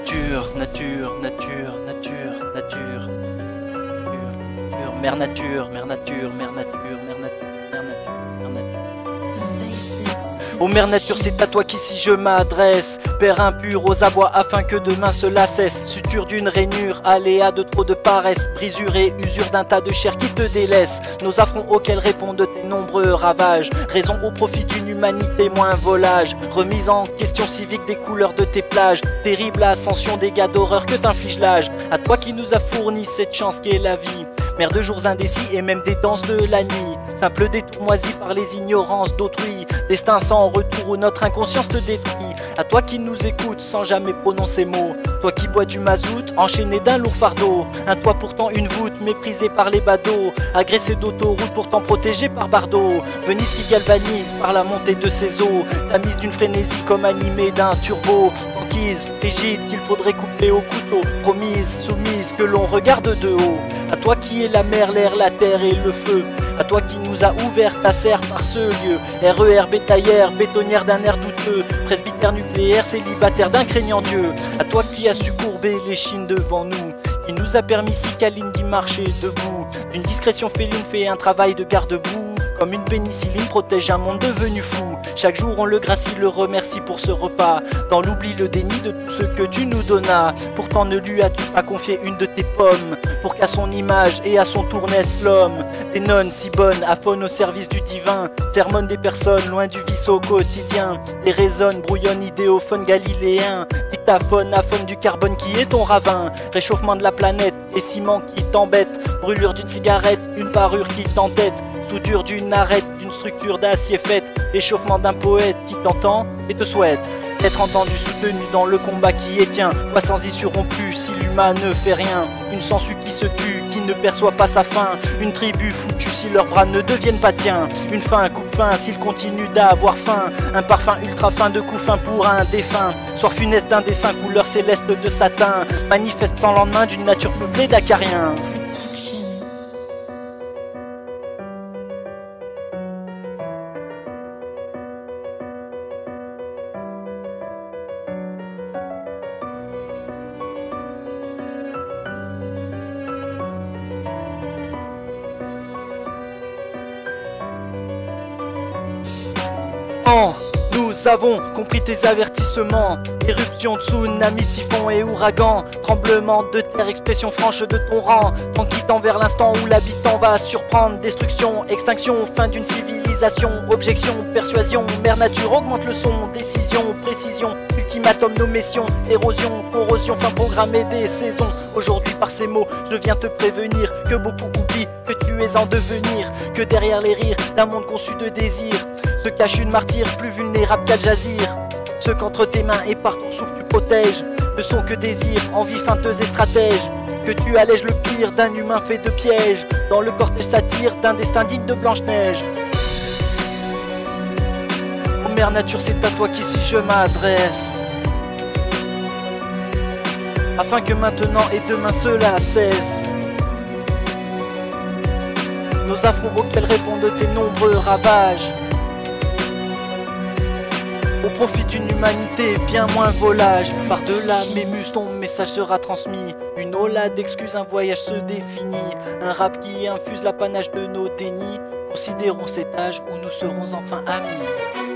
Nature, nature, nature, nature, nature, nature, mère nature, mère nature, mère nature, mère nature, mère nature, mère nature. Ô mère nature, c'est à toi qu'ici je m'adresse. Père impur aux abois afin que demain cela cesse. Suture d'une rainure, aléa de trop de paresse. Brisure et usure d'un tas de chair qui te délaisse. Nos affronts auxquels répondent tes nombreux ravages. Raison au profit d'une humanité moins volage. Remise en question civique des couleurs de tes plages. Terrible ascension, dégâts d'horreur que t'inflige l'âge. À toi qui nous a fourni cette chance qu'est la vie. Mère de jours indécis et même des danses de la nuit. Simple détour moisi par les ignorances d'autrui. Destin sans retour où notre inconscience te détruit. À toi qui nous écoutes sans jamais prononcer mot. Toi qui bois du mazout, enchaîné d'un lourd fardeau. Un toit pourtant une voûte, méprisé par les badauds. Agressé d'autoroute pourtant protégé par Bardot. Venise qui galvanise par la montée de ses eaux. Tamise d'une frénésie comme animée d'un turbo. Banquise rigide qu'il faudrait couper au couteau. Promise, soumise que l'on regarde de haut. À toi qui est la mer, l'air, la terre et le feu. À toi qui nous a ouvert ta serre par ce lieu. RER bétaillère, bétonnière d'un air douteux. Presbytère nucléaire, célibataire d'un craignant Dieu. À toi qui as su courber l'échine devant nous. Qui nous a permis si câline d'y marcher debout. D'une discrétion féline fait un travail de garde-boue. Comme une pénicilline protège un monde devenu fou. Chaque jour on le gracie, le remercie pour ce repas. Dans l'oubli, le déni de tout ce que tu nous donnas. Pourtant ne lui as-tu pas confié une de tes pommes. Pour qu'à son image et à son tour naisse l'homme. Des nonnes si bonnes, affonent au service du divin. Sermonnent des personnes loin du vice au quotidien. Des résonnent, brouillonnent, idéophones galiléens. Dictaphone, aphone du carbone qui est ton ravin. Réchauffement de la planète et ciment qui t'embête. Brûlure d'une cigarette, une parure qui t'entête. Soudure d'une arête, d'une structure d'acier faite. Échauffement d'un poète qui t'entend et te souhaite être entendu, soutenu dans le combat qui est tien. Pas sans issue rompue si l'humain ne fait rien. Une sangsue qui se tue, qui ne perçoit pas sa fin. Une tribu foutue si leurs bras ne deviennent pas tiens. Une fin, coupe fin s'ils continuent d'avoir faim. Un parfum ultra fin de coups fins pour un défunt. Soir funeste d'un dessin couleur céleste de satin. Manifeste sans lendemain d'une nature peuplée d'acariens. Nous avons compris tes avertissements. Éruption, tsunami, typhon et ouragan. Tremblement de terre, expression franche de ton rang. Tranquillant vers l'instant où l'habitant va surprendre. Destruction, extinction, fin d'une civilisation. Objection, persuasion, mère nature augmente le son. Décision, précision, ultimatum, nométion. Érosion, corrosion, fin programmée des saisons. Aujourd'hui par ces mots, je viens te prévenir que beaucoup oublient que tu es en devenir. Que derrière les rires d'un monde conçu de désir se cache une martyre plus vulnérable qu'Al Jazeera. Ce qu'entre tes mains et par ton souffle tu protèges ne sont que désirs, envie feinteuse et stratège. Que tu allèges le pire d'un humain fait de pièges. Dans le cortège satire d'un destin digne de Blanche-Neige. Oh mère nature, c'est à toi qu'ici je m'adresse. Afin que maintenant et demain cela cesse. Nos affronts auxquels répondent tes nombreux ravages. Au profit d'une humanité bien moins volage. Par-delà mes muses, ton message sera transmis. Une ola d'excuses, un voyage se définit. Un rap qui infuse l'apanage de nos dénis. Considérons cet âge où nous serons enfin amis.